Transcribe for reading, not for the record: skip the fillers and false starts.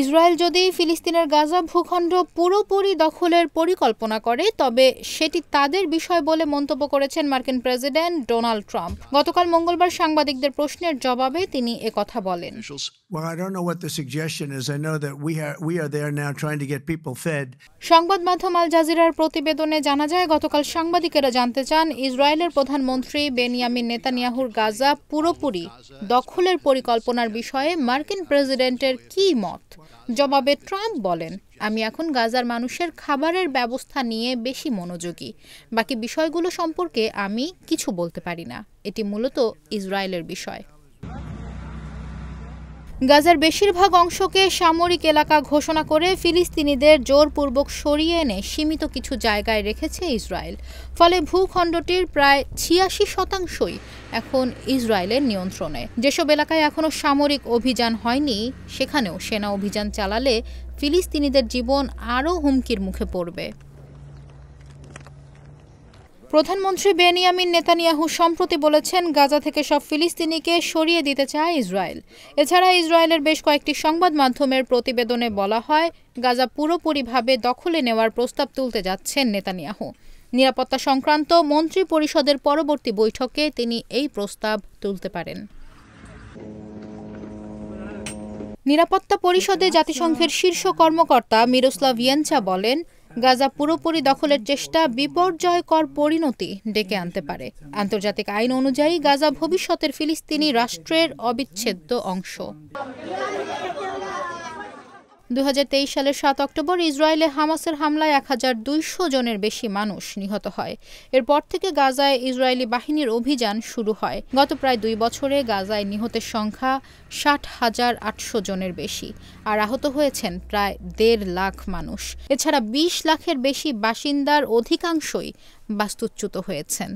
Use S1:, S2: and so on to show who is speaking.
S1: Israel যদি ফিলিস্তিনের গাজা ভূখণ্ড পুরোপুরি দখলের পরিকল্পনা করে তবে সেটি তাদের বিষয় বলে মন্তব্য করেছেন মার্কিন প্রেসিডেন্ট ডোনাল্ড ট্রাম্প। গতকাল মঙ্গলবার সাংবাদিকদের প্রশ্নের জবাবে তিনি একথা বলেন। সংবাদ মাধ্যম আল জাজিরার প্রতিবেদনে জানা যায়, গতকাল সাংবাদিকেরা জানতে চান ইসরায়েলের প্রধানমন্ত্রী বেনিয়ামিন নেতানিয়াহুর গাজা পুরোপুরি দখলের পরিকল্পনার বিষয়ে মার্কিন প্রেসিডেন্টের কী মত। জবাবে ট্রাম্প বলেন, আমি এখন গাজার মানুষের খাবারের ব্যবস্থা নিয়ে বেশি মনোযোগী। বাকি বিষয়গুলো সম্পর্কে আমি কিছু বলতে পারি না। এটি মূলত ইসরায়েলের বিষয়। গাজার বেশিরভাগ অংশকে সামরিক এলাকা ঘোষণা করে ফিলিস্তিনিদের জোরপূর্বক সরিয়ে এনে সীমিত কিছু জায়গায় রেখেছে ইসরায়েল। ফলে ভূখণ্ডটির প্রায় ৮৬% এখন ইসরায়েলের নিয়ন্ত্রণে। যেসব এলাকায় এখনও সামরিক অভিযান হয়নি সেখানেও সেনা অভিযান চালালে ফিলিস্তিনিদের জীবন আরও হুমকির মুখে পড়বে। প্রধানমন্ত্রী বেনিয়ামিন নেতানিয়াহু সম্প্রতি বলেছেন, গাজা থেকে সব ফিলিস্তিনিকে সরিয়ে দিতে চায় ইসরায়েল। এছাড়া ইসরায়েলের বেশ কয়েকটি সংবাদ মাধ্যমের প্রতিবেদনে বলা হয়, গাজা পুরোপুরিভাবে দখলে নেওয়ার প্রস্তাব তুলতে যাচ্ছেন নেতানিয়াহু। নিরাপত্তা সংক্রান্ত মন্ত্রী পরিষদের পরবর্তী বৈঠকে তিনি এই প্রস্তাব তুলতে পারেন। নিরাপত্তা পরিষদে জাতিসংঘের শীর্ষ কর্মকর্তা মিরোস্লাভ ইয়েনচা বলেন, গাজা পুরোপুরি দখলের চেষ্টা বিপর্যয়কর পরিণতি ডেকে আনতে পারে। আন্তর্জাতিক আইন অনুযায়ী গাজা ভবিষ্যতের ফিলিস্তিনি রাষ্ট্রের অবিচ্ছেদ্য অংশ। ২০২৩ সালের ৭ অক্টোবর ইসরায়েলে হামাসের হামলায় ১২০০ জনের বেশি মানুষ নিহত হয়। এরপর থেকে গাজায় ইসরায়েলি বাহিনীর অভিযান শুরু হয়। গত প্রায় ২ বছরে গাজায় নিহতের সংখ্যা ৬০,৮০০ জনের বেশি, আর আহত হয়েছেন প্রায় ১.৫ লাখ মানুষ। এছাড়া ২০ লাখের বেশি বাসিন্দার অধিকাংশই বাস্তুচ্যুত হয়েছেন।